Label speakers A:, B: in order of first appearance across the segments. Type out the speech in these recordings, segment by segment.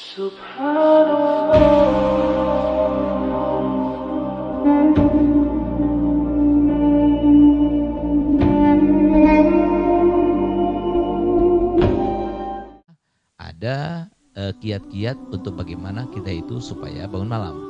A: Ada kiat-kiat untuk bagaimana kita itu supaya bangun malam.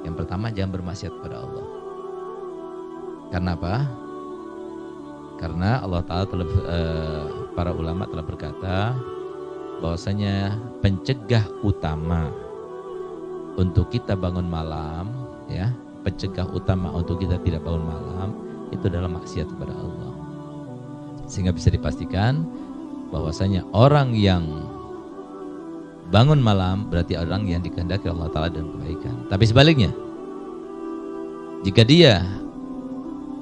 A: Yang pertama, jangan bermaksiat kepada Allah. Karena apa? Karena Allah Ta'ala telah, para ulama telah berkata bahwasanya pencegah utama untuk kita bangun malam, ya, pencegah utama untuk kita tidak bangun malam itu adalah maksiat kepada Allah. Sehingga bisa dipastikan bahwasanya orang yang bangun malam berarti orang yang dikehendaki Allah Ta'ala dan kebaikan. Tapi sebaliknya, jika dia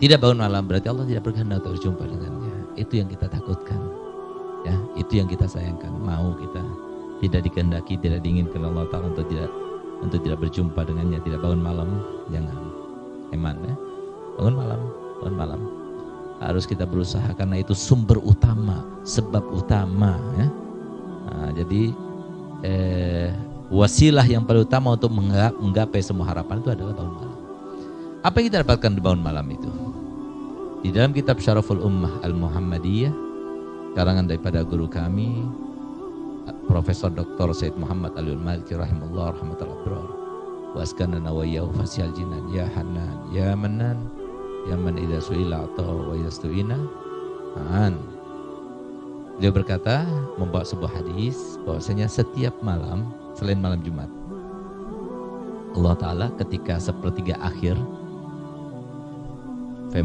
A: tidak bangun malam berarti Allah tidak berkehendak untuk berjumpa dengannya. Itu yang kita takutkan, ya, itu yang kita sayangkan. Mau kita tidak dikehendaki, tidak diinginkan Allah Ta'ala untuk tidak berjumpa dengannya, tidak bangun malam, jangan. Eman, ya, bangun malam. Harus kita berusaha karena itu sumber utama, sebab utama, ya. Nah, jadi wasilah yang paling utama untuk menggapai semua harapan itu adalah bangun malam. Apa yang kita dapatkan di bangun malam itu? Di dalam kitab Syaraful Ummah Al-Muhammadiyah, karangan daripada guru kami Profesor Dr. Said Muhammad Aliul Maliki rahimahullah rahmatul abrar wa askanana wa iyyahu fasyal jinan ya Hanan ya Manan ya man idza su'ila ata wa idza stu'ina an. Dia berkata, membawa sebuah hadis bahwasanya setiap malam selain malam Jumat, Allah Ta'ala ketika sepertiga akhir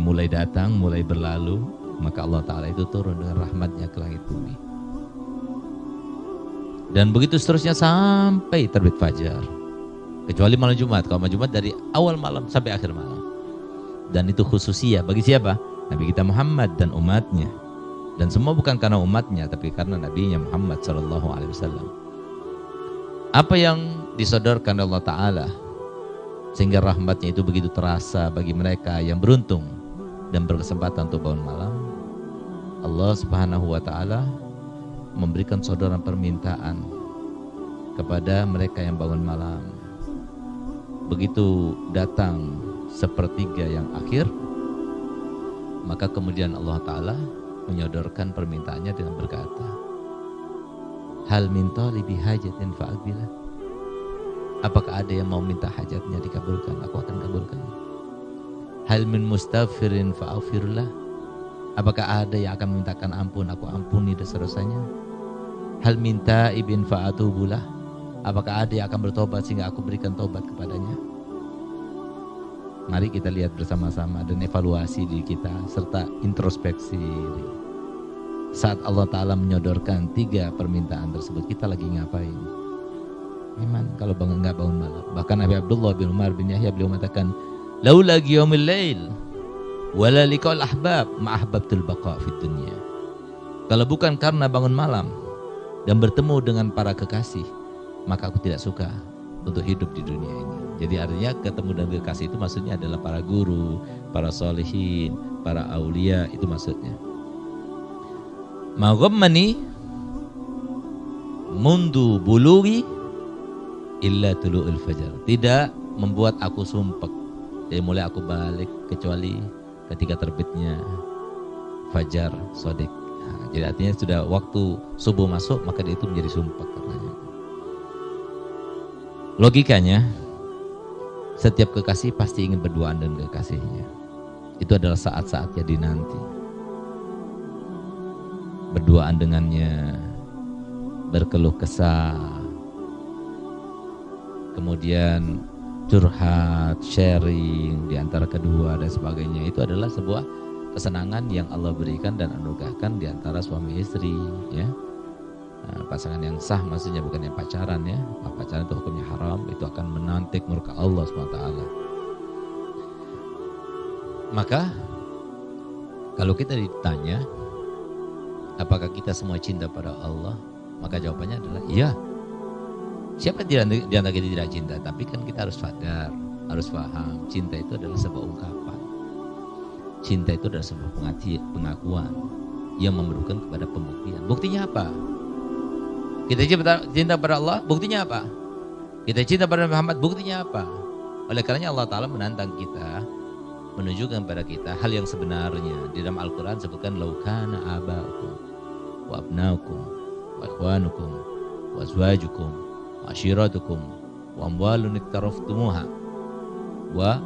A: mulai datang, mulai berlalu, maka Allah Ta'ala itu turun dengan rahmatnya ke langit bumi. Dan begitu seterusnya sampai terbit fajar. Kecuali malam Jumat. Kalau malam Jumat dari awal malam sampai akhir malam. Dan itu khususiyah bagi siapa? Nabi kita Muhammad dan umatnya. Dan semua bukan karena umatnya, tapi karena Nabinya Muhammad SAW. Apa yang disodorkan Allah Ta'ala sehingga rahmatnya itu begitu terasa bagi mereka yang beruntung dan berkesempatan untuk bangun malam. Allah Subhanahu wa Ta'ala memberikan sodoran permintaan kepada mereka yang bangun malam. Begitu datang sepertiga yang akhir, maka kemudian Allah Ta'ala menyodorkan permintaannya dengan berkata, hal min talibi hajatin fa'abilah. Apakah ada yang mau minta hajatnya dikabulkan? Aku akan kabulkan. Hal min mustaghfirin fa'aghfirlah. Apakah ada yang akan memintakan ampun? Aku ampuni dosa-dosanya. Hal min taibin fa'atubulah. Apakah ada yang akan bertobat sehingga aku berikan tobat kepadanya? Mari kita lihat bersama-sama dan evaluasi diri kita serta introspeksi. Saat Allah Ta'ala menyodorkan 3 permintaan tersebut, kita lagi ngapain? Memang kalau nggak bangun malam. Bahkan Nabi Abdullah bin Umar bin Yahya beliau mengatakan, laula qiyamul lail wala liqa'ul ahbab ma ahbabtul baqa fid dunya. Kalau bukan karena bangun malam dan bertemu dengan para kekasih, maka aku tidak suka untuk hidup di dunia ini. Jadi artinya ketemu dengan kekasih itu maksudnya adalah para guru, para solihin, para aulia, itu maksudnya. Ma ghammani mundu bulughi illa tulu'ul fajar. Tidak membuat aku sumpek. Jadi mulai aku balik kecuali ketika terbitnya fajar sodik. Nah, jadi artinya sudah waktu subuh masuk, maka dia itu menjadi sumpek karenanya. Logikanya, setiap kekasih pasti ingin berduaan dengan kekasihnya. Itu adalah saat-saatnya dinanti. Berduaan dengannya, berkeluh kesah, kemudian curhat, sharing di antara kedua dan sebagainya. Itu adalah sebuah kesenangan yang Allah berikan dan anugerahkan di antara suami istri, ya. Nah, pasangan yang sah maksudnya, bukan yang pacaran, ya. Pacaran itu hukumnya haram, itu akan menantik murka Allah SWT. Maka kalau kita ditanya apakah kita semua cinta pada Allah, maka jawabannya adalah iya. Siapa di antara kita tidak cinta? Tapi kan kita harus sadar, harus paham, cinta itu adalah sebuah ungkapan. Cinta itu adalah sebuah pengakuan yang memerlukan kepada pembuktian. Buktinya apa? Kita cinta pada Allah, buktinya apa? Kita cinta pada Muhammad, buktinya apa? Oleh karenanya Allah Ta'ala menantang kita, menunjukkan pada kita hal yang sebenarnya. Di dalam Al-Quran sebutkan laukana aba'ukum wa abnaukum wa ikhwanukum wa azwajukum wa ashiratukum wa amwalun iktaraftumuha wa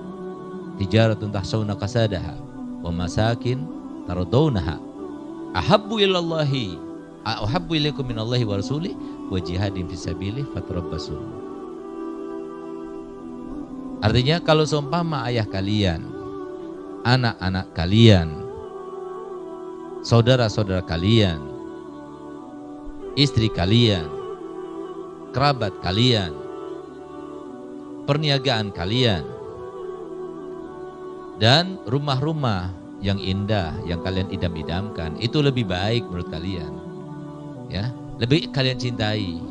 A: tijaratun tahsawna kasadaha wa masakin taradawnaha ahabbu ilallahi ahabbu ilaikum minallahi wa rasulih wa jihadin fisabilih fatarabbasu. Artinya kalau seumpama ayah kalian, anak-anak kalian, saudara-saudara kalian, istri kalian, kerabat kalian, perniagaan kalian, dan rumah-rumah yang indah yang kalian idam-idamkan, itu lebih baik menurut kalian, ya, lebih kalian cintai,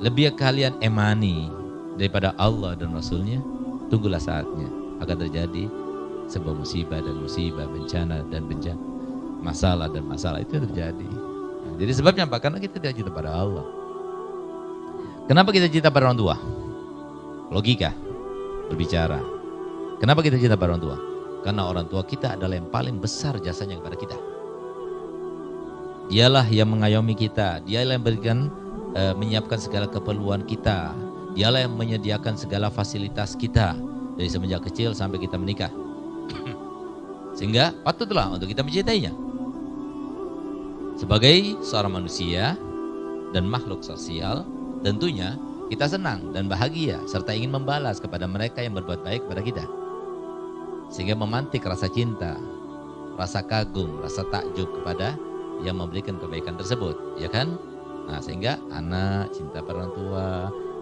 A: lebih kalian emani daripada Allah dan Rasulnya. Tunggulah saatnya akan terjadi sebuah musibah dan musibah, bencana dan bencana, masalah dan masalah itu terjadi. Jadi sebabnya apa? Karena kita tidak cinta pada Allah. Kenapa kita cinta pada orang tua? Logika berbicara. Kenapa kita cinta pada orang tua? Karena orang tua kita adalah yang paling besar jasanya kepada kita. Dialah yang mengayomi kita, dialah yang berikan, menyiapkan segala keperluan kita, dialah yang menyediakan segala fasilitas kita dari semenjak kecil sampai kita menikah. Sehingga patutlah untuk kita mencintainya. Sebagai seorang manusia dan makhluk sosial, tentunya kita senang dan bahagia serta ingin membalas kepada mereka yang berbuat baik kepada kita. Sehingga memantik rasa cinta, rasa kagum, rasa takjub kepada yang memberikan kebaikan tersebut, ya kan? Nah, sehingga anak cinta pada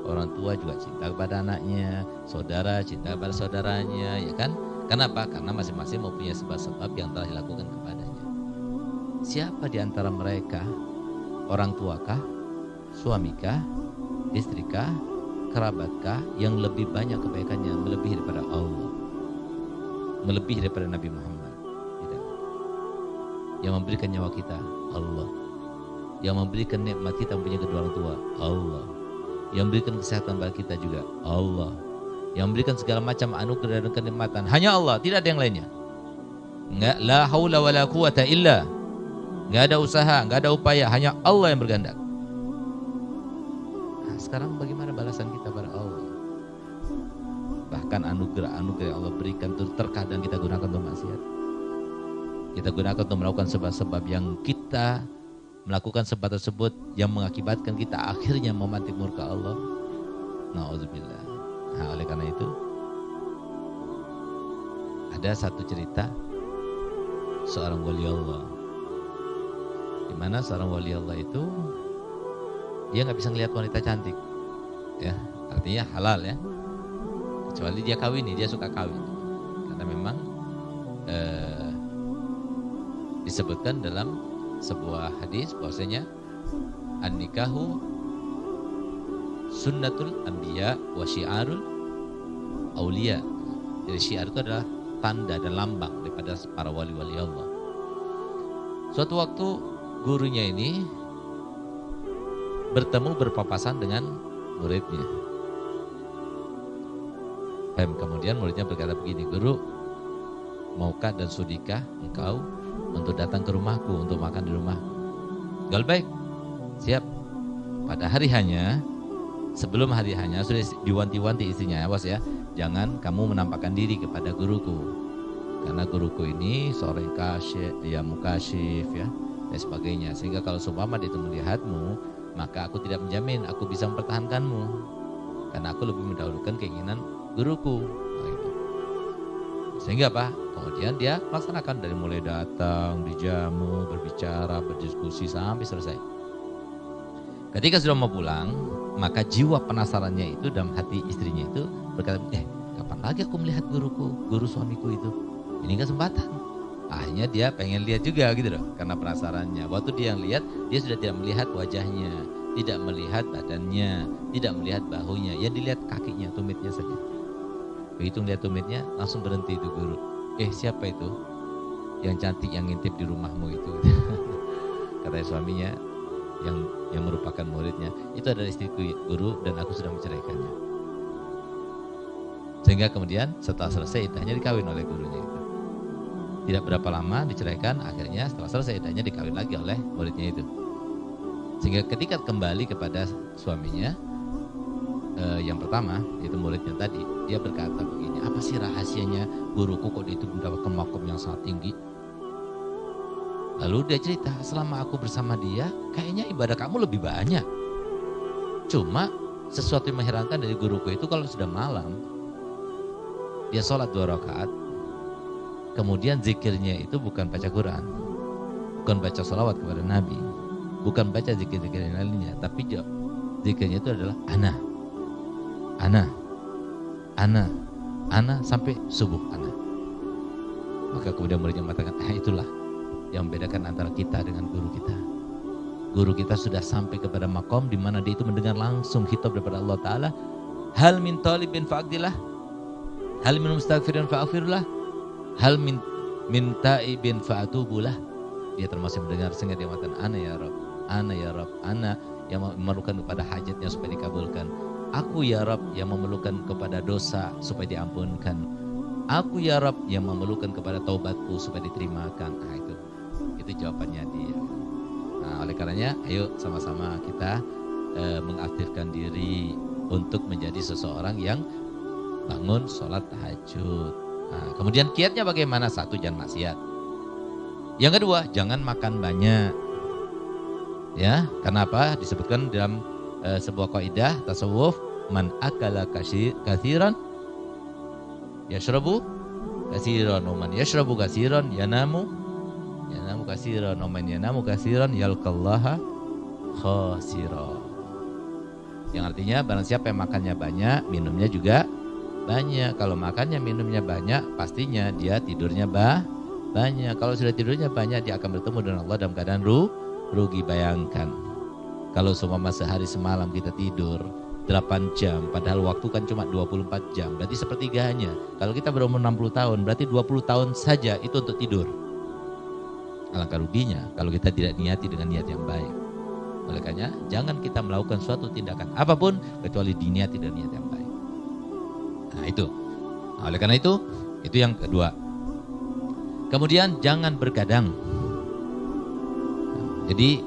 A: orang tua juga cinta kepada anaknya, saudara cinta kepada saudaranya, ya kan? Kenapa? Karena masing-masing mempunyai sebab-sebab yang telah dilakukan kepadanya. Siapa di antara mereka? Orang tuakah? Suamikah? Istrikah? Kerabatkah yang lebih banyak kebaikannya melebihi daripada Allah? Melebihi daripada Nabi Muhammad? Tidak. Yang memberikan nyawa kita Allah. Yang memberikan nikmat kita mempunyai kedua orang tua Allah. Yang memberikan kesehatan bagi kita juga Allah. Yang memberikan segala macam anugerah dan kenikmatan hanya Allah, tidak ada yang lainnya. Enggak, la haula wala quwata illa. Enggak ada usaha, enggak ada upaya, hanya Allah yang berkehendak. Nah, sekarang bagaimana balasan kita pada Allah? Bahkan anugerah-anugerah yang Allah berikan itu terkadang kita gunakan untuk maksiat. Kita gunakan untuk melakukan sebab-sebab yang kita melakukan sebab tersebut yang mengakibatkan kita akhirnya memantik murka Allah. Na'udzubillah. Nah, oleh karena itu ada satu cerita seorang wali Allah, di mana seorang wali Allah itu dia nggak bisa ngelihat wanita cantik, ya, artinya halal ya, kecuali dia kawin, dia suka kawin, karena memang disebutkan dalam sebuah hadis bahwasanya an-nikahu sunnatul anbiya wa syiarul auliya. Jadi syiar itu adalah tanda dan lambang daripada para wali-wali Allah. Suatu waktu gurunya ini bertemu berpapasan dengan muridnya. Kemudian muridnya berkata begini, "Guru, maukah dan sudikah engkau untuk datang ke rumahku untuk makan di rumahku?" "Gal baik, siap." Pada hari hanya, sebelum hari hanya sudah diwanti-wanti istrinya, awas ya, jangan kamu menampakkan diri kepada guruku, karena guruku ini seorang kasyif, ya mukasyif ya, dan sebagainya, sehingga kalau seumpama dia melihatmu, maka aku tidak menjamin aku bisa mempertahankanmu, karena aku lebih mendahulukan keinginan guruku. Nah, itu. Sehingga apa? Kemudian dia melaksanakan dari mulai datang, dijamu, berbicara, berdiskusi sampai selesai. Ketika sudah mau pulang, maka jiwa penasarannya itu dalam hati istrinya itu berkata, kapan lagi aku melihat guruku, guru suamiku itu? Ini kesempatan. Akhirnya dia pengen lihat juga gitu loh, karena penasarannya. Waktu dia yang lihat, dia sudah tidak melihat wajahnya, tidak melihat badannya, tidak melihat bahunya, yang dilihat kakinya, tumitnya saja. Begitu melihat tumitnya, langsung berhenti itu guru. Siapa itu yang cantik yang ngintip di rumahmu itu? Kata suaminya, yang merupakan muridnya, itu adalah istriku guru dan aku sudah menceraikannya. Sehingga kemudian setelah selesai iddahnya dikawin oleh gurunya itu. Tidak berapa lama diceraikan, akhirnya setelah selesai iddahnya dikawin lagi oleh muridnya itu. Sehingga ketika kembali kepada suaminya, yang pertama, yaitu muridnya tadi, dia berkata begini, apa sih rahasianya guruku kok itu mendapatkan makom yang sangat tinggi? Lalu dia cerita, selama aku bersama dia, kayaknya ibadah kamu lebih banyak. Cuma sesuatu yang mengherankan dari guruku itu kalau sudah malam, dia sholat 2 rakaat, kemudian zikirnya itu bukan baca Quran, bukan baca sholawat kepada Nabi, bukan baca zikir-zikir yang lainnya, tapi zikirnya itu adalah ana sampai subuh ana. Maka kemudian muridnya mengatakan, itulah yang membedakan antara kita dengan guru kita. Guru kita sudah sampai kepada makom di mana dia itu mendengar langsung khitab daripada Allah Ta'ala, hal min talibin fa'aqdilah, hal min mustaghfirin fa'aghfirullah, hal min ta'ibin fa'atubulah. Dia termasuk mendengar sehingga dia mengatakan, ana ya Rabb, ana yang memerlukan kepada hajatnya supaya dikabulkan. Aku ya Rabb yang memerlukan kepada dosa supaya diampunkan. Aku ya Rabb yang memerlukan kepada taubatku supaya diterimakan. Nah, itu jawabannya dia. Nah, oleh karenanya ayo sama-sama kita mengaktifkan diri untuk menjadi seseorang yang bangun sholat tahajud. Nah, kemudian kiatnya bagaimana? 1, jangan maksiat. Yang kedua, jangan makan banyak. Ya, karena apa? Disebutkan dalam sebuah kaidah tasawuf, man akala katsiran yashrabu katsiran, man yashrabu katsiran yanamu katsiran, man yanamu katsiran yalqallaha khasira. Yang artinya barang siapa yang makannya banyak, minumnya juga banyak. Kalau makannya minumnya banyak, pastinya dia tidurnya banyak. Kalau sudah tidurnya banyak, dia akan bertemu dengan Allah dalam keadaan rugi. Bayangkan kalau seumpama sehari semalam kita tidur 8 jam, padahal waktu kan cuma 24 jam, berarti sepertiganya. Kalau kita berumur 60 tahun, berarti 20 tahun saja itu untuk tidur. Alangkah ruginya kalau kita tidak niati dengan niat yang baik. Oleh karena jangan kita melakukan suatu tindakan apapun kecuali diniati dengan niat yang baik. Nah itu. Nah, oleh karena itu yang kedua. Kemudian jangan bergadang. Jadi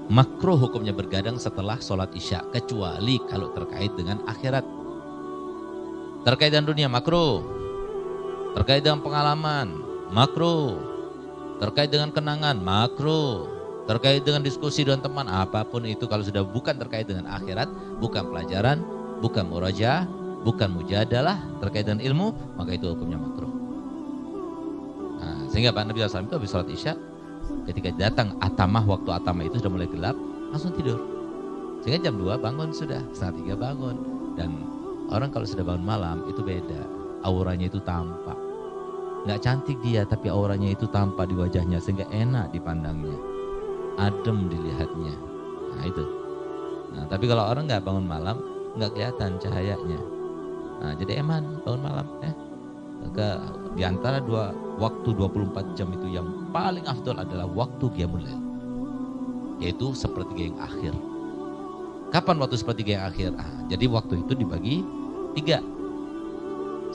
A: makruh hukumnya bergadang setelah sholat isya, kecuali kalau terkait dengan akhirat. Terkait dengan dunia makruh, terkait dengan pengalaman makruh, terkait dengan kenangan makruh, terkait dengan diskusi dengan teman, apapun itu kalau sudah bukan terkait dengan akhirat, bukan pelajaran, bukan murajaah, bukan mujadalah, terkait dengan ilmu, maka itu hukumnya makruh. Nah, sehingga Pak Nabi SAW itu habis sholat isya, ketika datang atamah, waktu atamah itu sudah mulai gelap, langsung tidur. Sehingga jam 2 bangun sudah, 2:30 bangun. Dan orang kalau sudah bangun malam itu beda, auranya itu tampak. Nggak cantik dia, tapi auranya itu tampak di wajahnya, sehingga enak dipandangnya, adem dilihatnya. Nah itu. Nah, tapi kalau orang nggak bangun malam, nggak kelihatan cahayanya. Nah, jadi eman bangun malam ya. Di antara waktu 24 jam itu yang paling afdol adalah waktu qiyamul lail, yaitu sepertiga yang akhir. Kapan waktu sepertiga yang akhir? Jadi waktu itu dibagi 3.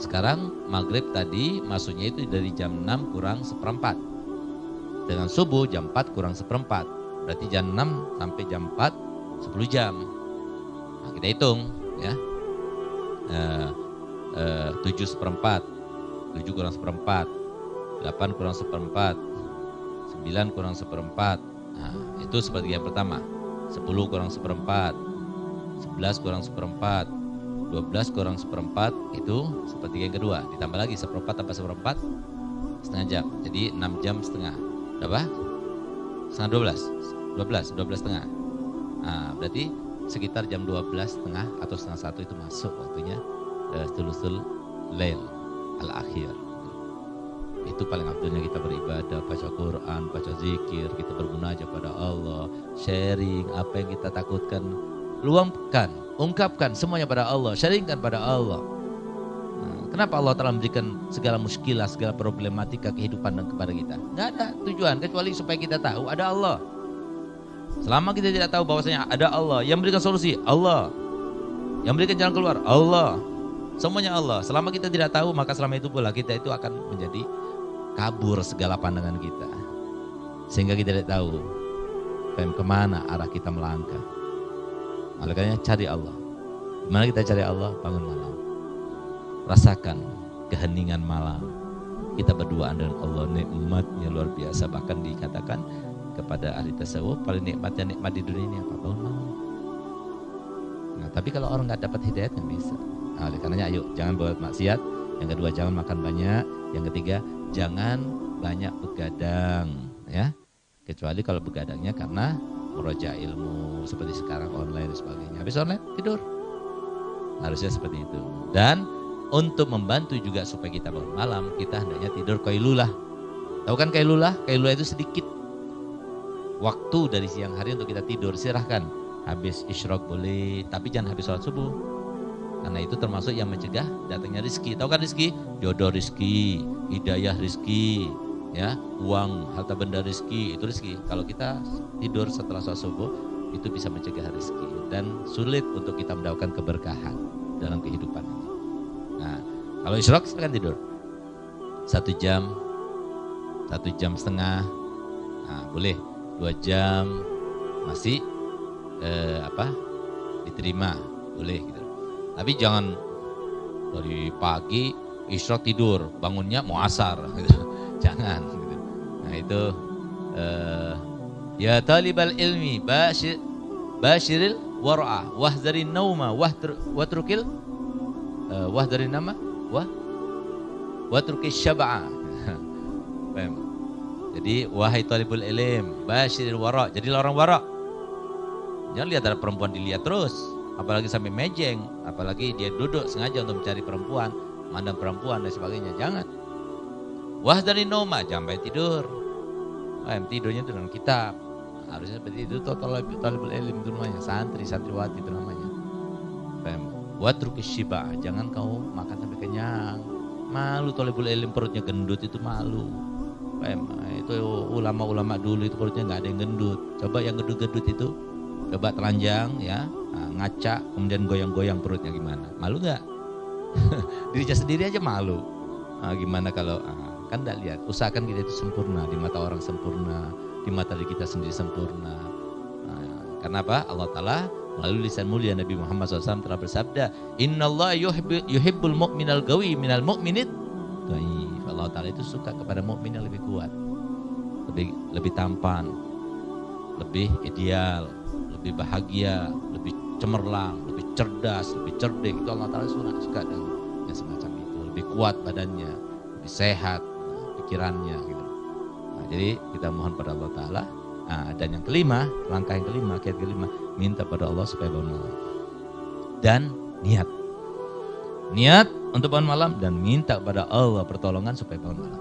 A: Sekarang maghrib tadi masuknya itu dari jam 6 kurang 1/4. Dengan subuh jam 4 kurang 1/4. Berarti jam 6 sampai jam 4 10 jam. Nah, kita hitung ya. 7/4. 7 kurang 1/4, 8 kurang 1/4, 9 kurang 1/4. Nah, itu sepertiga yang pertama. 10 kurang 1/4, 11 kurang 1/4, 12 kurang 1/4, itu sepertiga yang kedua. Ditambah lagi 1/4 tambah 1/4, setengah jam. Jadi 6 jam setengah. Berapa? Setengah 12 setengah. Nah, berarti sekitar jam 12 setengah atau setengah 1 itu masuk waktunya thuluthul lail al-akhir. Itu paling afdolnya kita beribadah, baca Quran, baca zikir, kita bermunajat pada Allah, sharing apa yang kita takutkan, luangkan, ungkapkan semuanya pada Allah, sharingkan pada Allah. Nah, kenapa Allah telah memberikan segala muskilah, segala problematika kehidupan kepada kita? Nggak ada tujuan kecuali supaya kita tahu ada Allah. Selama kita tidak tahu bahwasanya ada Allah yang memberikan solusi, Allah yang memberikan jalan keluar, Allah, semuanya Allah. Selama kita tidak tahu, maka selama itu pula kita itu akan menjadi kabur segala pandangan kita, sehingga kita tidak tahu kemana arah kita melangkah. Makanya cari Allah. Gimana kita cari Allah? Bangun malam, rasakan keheningan malam, kita berduaan dengan Allah, nikmatnya luar biasa. Bahkan dikatakan kepada ahli tasawuf, paling nikmatnya nikmat di dunia ini apa? Bangun malam. Nah, tapi kalau orang nggak dapat hidayat nggak bisa. Nah, oleh karenanya ayo jangan buat maksiat. Yang kedua jangan makan banyak. Yang ketiga jangan banyak begadang, ya. Kecuali kalau begadangnya karena meroja ilmu seperti sekarang online dan sebagainya. Habis online tidur. Harusnya seperti itu. Dan untuk membantu juga supaya kita bangun malam, kita hendaknya tidur qailulah. Tahu kan qailulah? Qailulah itu sedikit waktu dari siang hari untuk kita tidur. Silahkan habis isyraq boleh, tapi jangan habis sholat subuh, karena itu termasuk yang mencegah datangnya rizki. Tahu kan rizki? Jodoh rizki, hidayah rizki, ya, uang, harta benda rizki, itu rizki. Kalau kita tidur setelah sholat subuh, itu bisa mencegah rizki dan sulit untuk kita mendapatkan keberkahan dalam kehidupan ini. Nah, kalau isyraq silakan tidur 1 jam, 1 jam setengah, nah, boleh 2 jam masih diterima, boleh gitu. Tapi jangan dari pagi isyraq tidur, bangunnya mau asar gitu. Jangan gitu. Nah itu ya talibal ilmi bashiril war'a wahzarin nauma watrukil wahzarin nama watrukil syab'a. Jadi wahai talibul ilm bashiril war'a, jadi orang war'a. Jangan lihat ada perempuan dilihat terus, apalagi sampai mejeng, apalagi dia duduk sengaja untuk mencari perempuan, mandang perempuan dan sebagainya. Jangan. Wahdarin noma, jangan banyak tidur. Tidurnya itu dengan kitab. Harusnya seperti itu. Talibul ilm itu namanya, santri, santriwati itu namanya. Watrukis shiba, jangan kau makan sampai kenyang. Malu talibul ilm perutnya gendut, itu malu. Itu ulama-ulama dulu itu perutnya nggak ada yang gendut. Coba yang gendut-gendut itu, coba telanjang ya, ngaca, kemudian goyang-goyang perutnya gimana? Malu nggak? Dirinya sendiri aja malu. Gimana kalau kan tidak lihat? Usahakan kita itu sempurna, di mata orang sempurna, di mata diri kita sendiri sempurna. Karena apa? Allah Ta'ala melalui lisan mulia Nabi Muhammad SAW telah bersabda, Innallaha yuhibbul mu'minal gawi minal mu'minit dhaif. Allah Ta'ala itu suka kepada mukmin yang lebih kuat, lebih tampan, lebih ideal, lebih bahagia, lebih cemerlang, lebih cerdas, lebih cerdik. Itu Allah Ta'ala suka dengan yang semacam itu. Lebih kuat badannya, lebih sehat pikirannya gitu. Nah, jadi kita mohon pada Allah Ta'ala. Dan yang kelima, langkah yang kelima, kiat kelima, minta pada Allah supaya bangun malam. Dan niat untuk bangun malam dan minta pada Allah pertolongan supaya bangun malam.